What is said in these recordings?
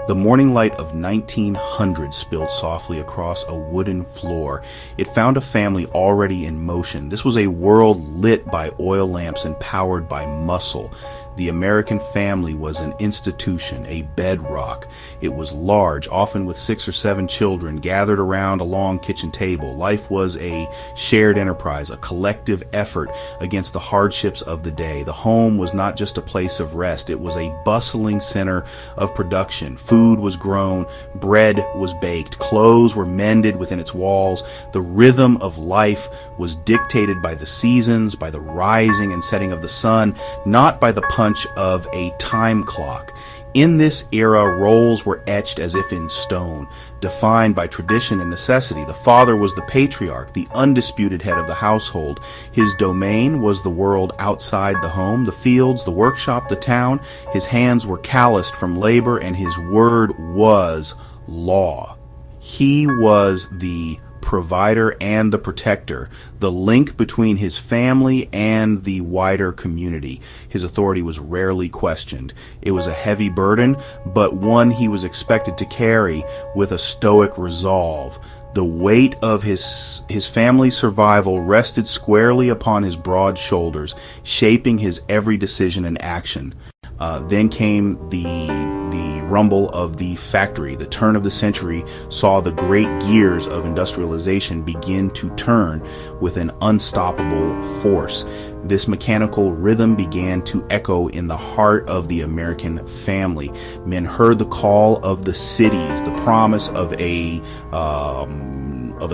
The morning light of 1900 spilled softly across a wooden floor. It found a family already in motion. This was a world lit by oil lamps and powered by muscle. The American family was an institution, a bedrock. It was large, often with 6 or 7 children gathered around a long kitchen table. Life was a shared enterprise, a collective effort against the hardships of the day. The home was not just a place of rest. It was a bustling center of production. Food was grown, bread was baked, clothes were mended within its walls. The rhythm of life was dictated by the seasons, by the rising and setting of the sun, not by the punch of a time clock. In this era, roles were etched as if in stone, defined by tradition and necessity. The father was the patriarch, the undisputed head of the household. His domain was the world outside the home, the fields, the workshop, the town. His hands were calloused from labor, and his word was law. He was the provider and the protector, the link between his family and the wider community. His authority was rarely questioned. It was a heavy burden, but one he was expected to carry with a stoic resolve. The weight of his family's survival rested squarely upon his broad shoulders, shaping his every decision and action. Then came the rumble of the factory. The turn of the century saw the great gears of industrialization begin to turn with an unstoppable force. This mechanical rhythm began to echo in the heart of the American family. Men heard the call of the cities, the promise of a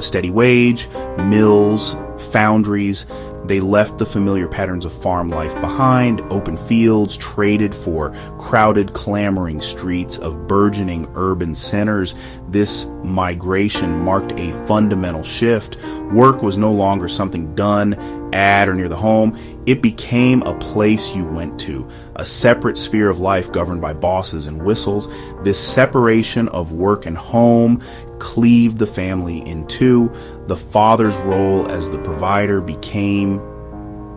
steady wage, mills, foundries. They left the familiar patterns of farm life behind, open fields traded for crowded, clamoring streets of burgeoning urban centers. This migration marked a fundamental shift. Work was no longer something done at or near the home. It became a place you went to, a separate sphere of life governed by bosses and whistles. This separation of work and home cleaved the family in two. The father's role as the provider became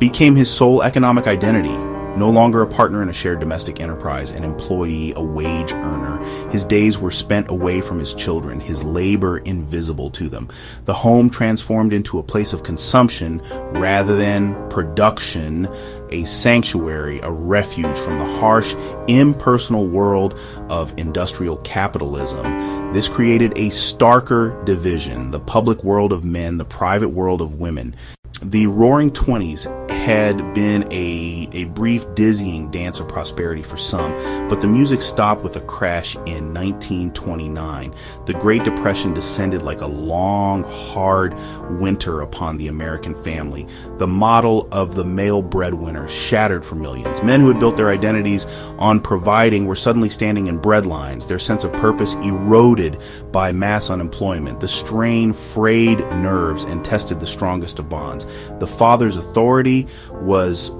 his sole economic identity. No longer a partner in a shared domestic enterprise, an employee, a wage earner. His days were spent away from his children, his labor invisible to them. The home transformed into a place of consumption rather than production, a sanctuary, a refuge from the harsh, impersonal world of industrial capitalism. This created a starker division, the public world of men, the private world of women. The Roaring Twenties had been a brief, dizzying dance of prosperity for some, but the music stopped with a crash in 1929. The Great Depression descended like a long, hard winter upon the American family. The model of the male breadwinner shattered for millions. Men who had built their identities on providing were suddenly standing in breadlines, their sense of purpose eroded by mass unemployment. The strain frayed nerves and tested the strongest of bonds. The father's authority was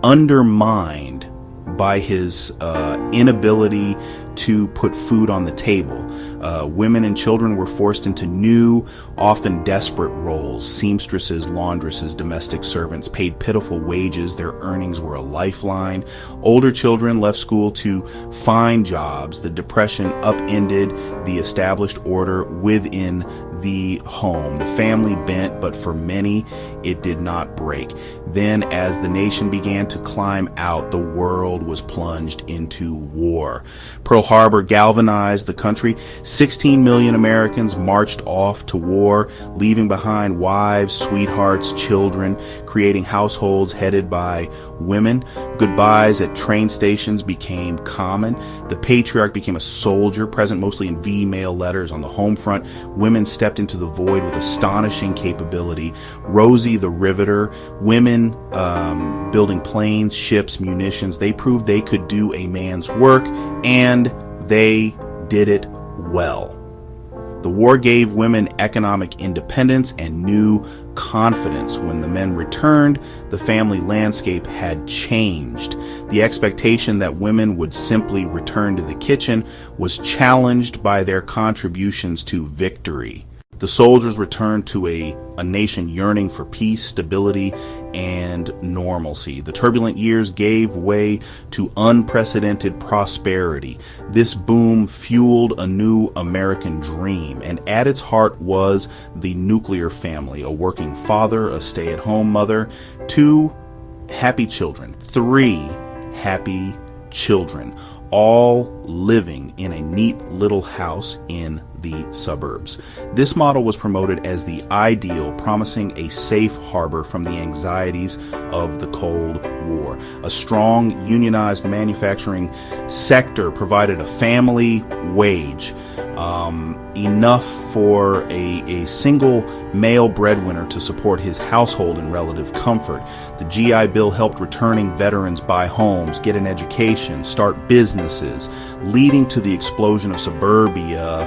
undermined by his inability to put food on the table. Women and children were forced into new, often desperate roles. Seamstresses, laundresses, domestic servants paid pitiful wages. Their earnings were a lifeline. Older children left school to find jobs. The Depression upended the established order within the home. The family bent, but for many, it did not break. Then, as the nation began to climb out, the world was plunged into war. Pearl Harbor galvanized the country. 16 million Americans marched off to war, leaving behind wives, sweethearts, children, creating households headed by women. Goodbyes at train stations became common. The patriarch became a soldier, present mostly in V-mail letters on the home front. Women stepped into the void with astonishing capability. Rosie the Riveter, women building planes, ships, munitions. They proved they could do a man's work, and they did it well. The war gave women economic independence and new confidence. When the men returned, the family landscape had changed. The expectation that women would simply return to the kitchen was challenged by their contributions to victory. The soldiers returned to a nation yearning for peace, stability, and normalcy. The turbulent years gave way to unprecedented prosperity. This boom fueled a new American dream, and at its heart was the nuclear family, a working father, a stay-at-home mother, 2 happy children, 3 happy children, all living in a neat little house in the suburbs. This model was promoted as the ideal, promising a safe harbor from the anxieties of the Cold War. A strong, unionized manufacturing sector provided a family wage, enough for a single male breadwinner to support his household in relative comfort. The GI Bill helped returning veterans buy homes, get an education, start businesses, leading to the explosion of suburbia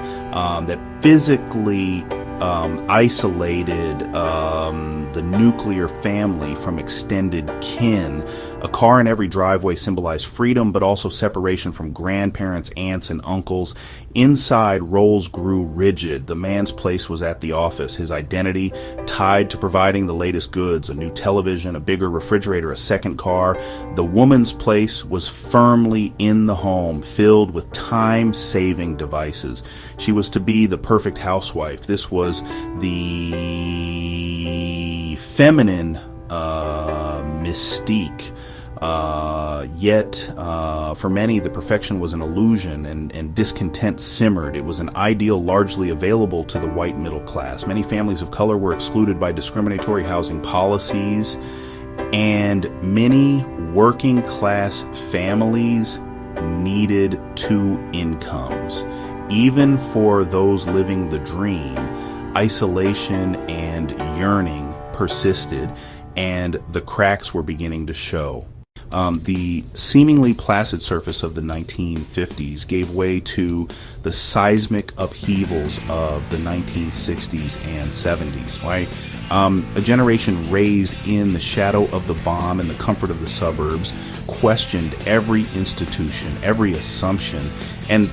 that physically isolated the nuclear family from extended kin. A car in every driveway symbolized freedom, but also separation from grandparents, aunts, and uncles. Inside, roles grew rigid. The man's place was at the office, his identity tied to providing the latest goods, a new television, a bigger refrigerator, a second car. The woman's place was firmly in the home, filled with time-saving devices. She was to be the perfect housewife. This was the feminine mystique. Yet, for many, the perfection was an illusion, and discontent simmered. It was an ideal largely available to the white middle class. Many families of color were excluded by discriminatory housing policies, and many working class families needed 2 incomes. Even for those living the dream, isolation and yearning persisted, and the cracks were beginning to show. The seemingly placid surface of the 1950s gave way to the seismic upheavals of the 1960s and 70s, right? A generation raised in the shadow of the bomb and the comfort of the suburbs questioned every institution, every assumption, and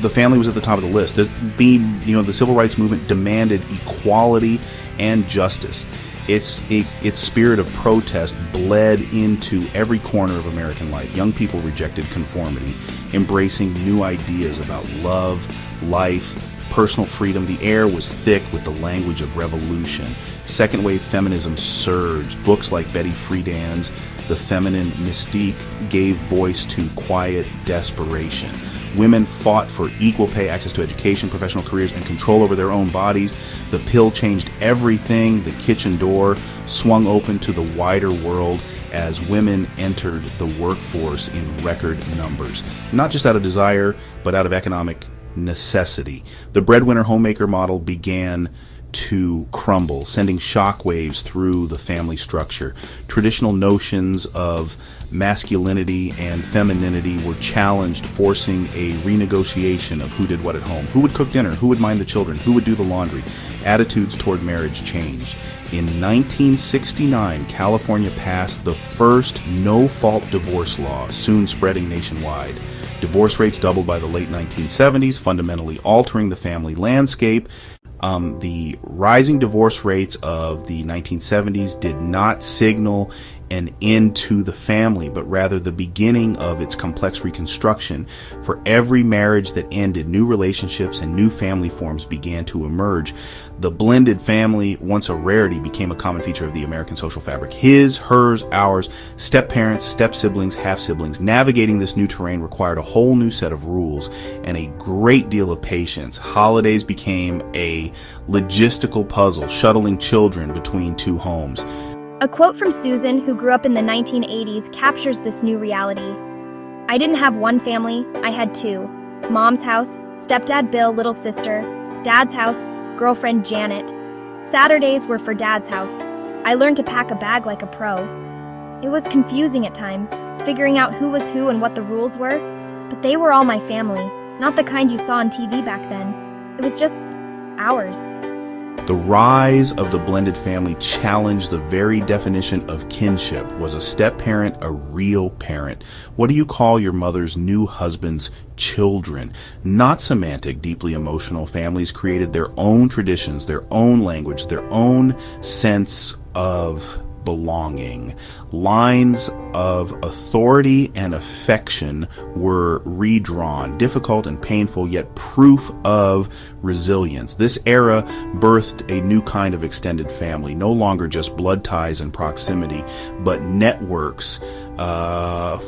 the family was at the top of the list. The civil rights movement demanded equality and justice. Its spirit of protest bled into every corner of American life. Young people rejected conformity, embracing new ideas about love, life, personal freedom. The air was thick with the language of revolution. Second wave feminism surged. Books like Betty Friedan's The Feminine Mystique gave voice to quiet desperation. Women fought for equal pay, access to education, professional careers, and control over their own bodies. The pill changed everything. The kitchen door swung open to the wider world as women entered the workforce in record numbers, not just out of desire, but out of economic necessity. The breadwinner homemaker model began to crumble, sending shockwaves through the family structure. Traditional notions of masculinity and femininity were challenged, forcing a renegotiation of who did what at home. Who would cook dinner? Who would mind the children? Who would do the laundry? Attitudes toward marriage changed. In 1969, California passed the first no-fault divorce law, soon spreading nationwide. Divorce rates doubled by the late 1970s, fundamentally altering the family landscape. The rising divorce rates of the 1970s did not signal an end to the family, but rather the beginning of its complex reconstruction. For every marriage that ended, new relationships and new family forms began to emerge. The blended family, once a rarity, became a common feature of the American social fabric. His, hers, ours, step-parents, step-siblings, half-siblings. Navigating this new terrain required a whole new set of rules and a great deal of patience. Holidays became a logistical puzzle, shuttling children between 2 homes. A quote from Susan, who grew up in the 1980s, captures this new reality. I didn't have one family, I had 2. Mom's house, stepdad Bill, little sister. Dad's house, girlfriend Janet. Saturdays were for Dad's house. I learned to pack a bag like a pro. It was confusing at times, figuring out who was who and what the rules were, but they were all my family, not the kind you saw on TV back then. It was just ours. The rise of the blended family challenged the very definition of kinship. Was a step-parent a real parent? What do you call your mother's new husband's children? Not semantic, deeply emotional. Families created their own traditions, their own language, their own sense of belonging. Lines of authority and affection were redrawn, difficult and painful, yet proof of resilience. This era birthed a new kind of extended family, no longer just blood ties and proximity, but networks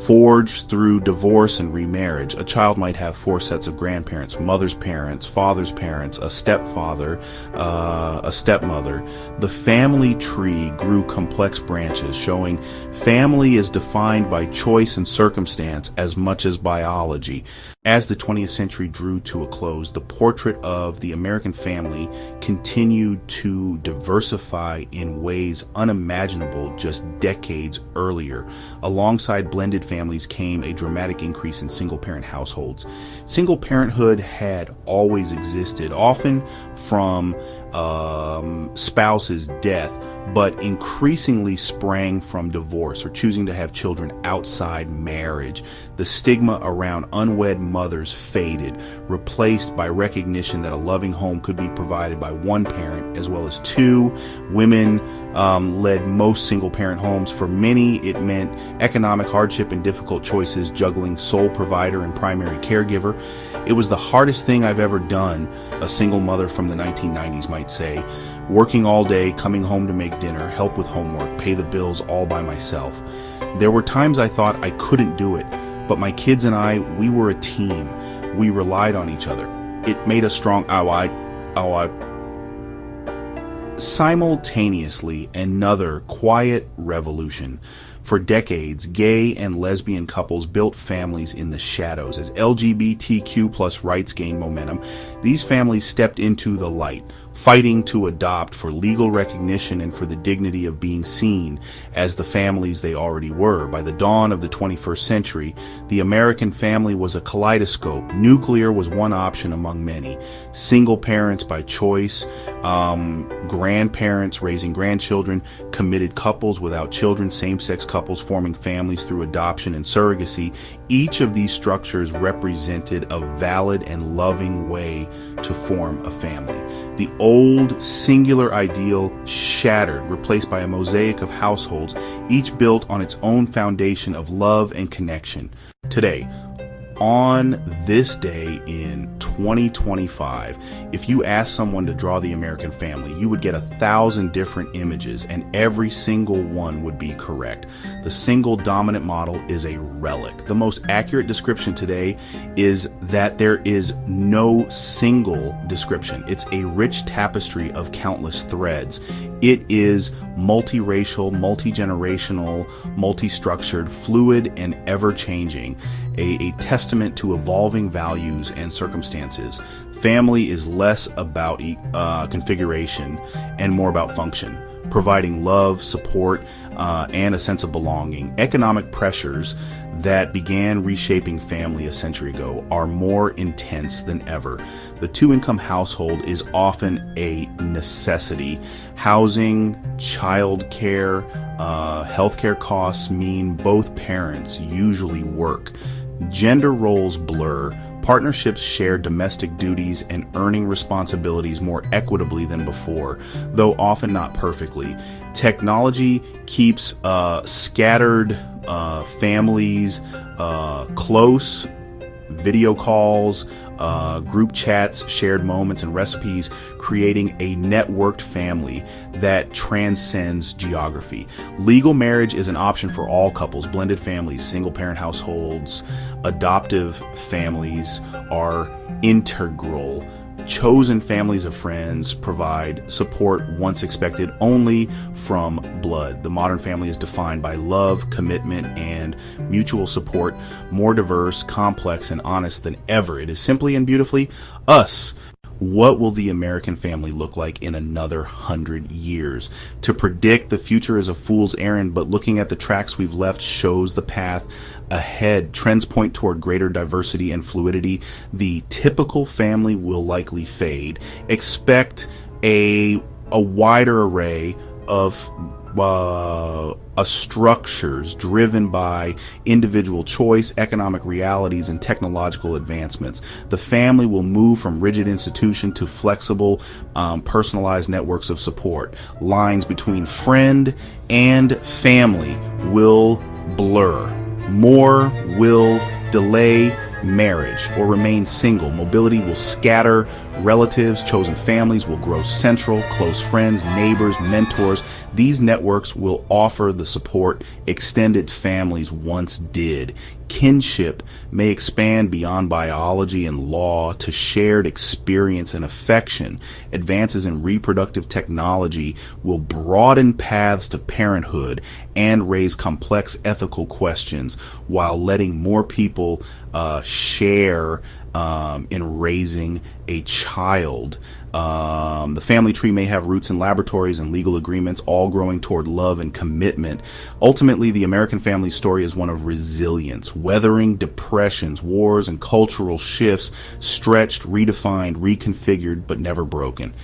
forged through divorce and remarriage. A child might have 4 sets of grandparents: mother's parents, father's parents, a stepfather, a stepmother. The family tree grew complex branches, showing family is defined by choice and circumstance as much as biology. As the 20th century drew to a close, the portrait of the American family continued to diversify in ways unimaginable just decades earlier. Alongside blended families came a dramatic increase in single-parent households. Single parenthood had always existed, often from spouse's death, but increasingly sprang from divorce or choosing to have children outside marriage. The stigma around unwed mothers faded, replaced by recognition that a loving home could be provided by one parent as well as 2. Women led most single-parent homes. For many, it meant economic hardship and difficult choices, juggling sole provider and primary caregiver. It was the hardest thing I've ever done, a single mother from the 1990s might say. Working all day, coming home to make dinner, help with homework, pay the bills all by myself. There were times I thought I couldn't do it, but my kids and I, we were a team. We relied on each other. It made us strong. Simultaneously, another quiet revolution. For decades, gay and lesbian couples built families in the shadows. As LGBTQ plus rights gained momentum, these families stepped into the light, fighting to adopt for legal recognition and for the dignity of being seen as the families they already were. By the dawn of the 21st century, the American family was a kaleidoscope. Nuclear was one option among many. Single parents by choice, grandparents raising grandchildren, committed couples without children, same-sex couples forming families through adoption and surrogacy. Each of these structures represented a valid and loving way to form a family. The old singular ideal shattered, replaced by a mosaic of households, each built on its own foundation of love and connection. Today, on this day in 2025, if you ask someone to draw the American family, you would get 1,000 different images, and every single one would be correct. The single dominant model is a relic. The most accurate description today is that there is no single description. It's a rich tapestry of countless threads. It is multiracial, multi-generational, multi-structured, fluid, and ever-changing, a testament to evolving values and circumstances. Family is less about configuration and more about function, providing love, support, and a sense of belonging. Economic pressures that began reshaping family a century ago are more intense than ever. The 2-income household is often a necessity. Housing, childcare, healthcare costs mean both parents usually work. Gender roles blur. Partnerships share domestic duties and earning responsibilities more equitably than before, though often not perfectly. Technology keeps scattered families close. Video calls, group chats, shared moments, and recipes, creating a networked family that transcends geography. Legal marriage is an option for all couples. Blended families, single-parent households, adoptive families are integral. Chosen families of friends provide support once expected only from blood. The modern family is defined by love, commitment, and mutual support, more diverse, complex, and honest than ever. It is simply and beautifully us. What will the American family look like in another 100 years? To predict the future is a fool's errand, but looking at the tracks we've left shows the path ahead. Trends point toward greater diversity and fluidity. The typical family will likely fade. Expect a wider array of structures driven by individual choice, economic realities, and technological advancements. The family will move from rigid institution to flexible, personalized networks of support. Lines between friend and family will blur. More will delay marriage or remain single. Mobility will scatter. Relatives, chosen families will grow central. Close friends, neighbors, mentors. These networks will offer the support extended families once did. Kinship may expand beyond biology and law to shared experience and affection. Advances in reproductive technology will broaden paths to parenthood and raise complex ethical questions while letting more people share in raising a child. The family tree may have roots in laboratories and legal agreements, all growing toward love and commitment. Ultimately, the American family story is one of resilience, weathering depressions, wars, and cultural shifts, stretched, redefined, reconfigured, but never broken.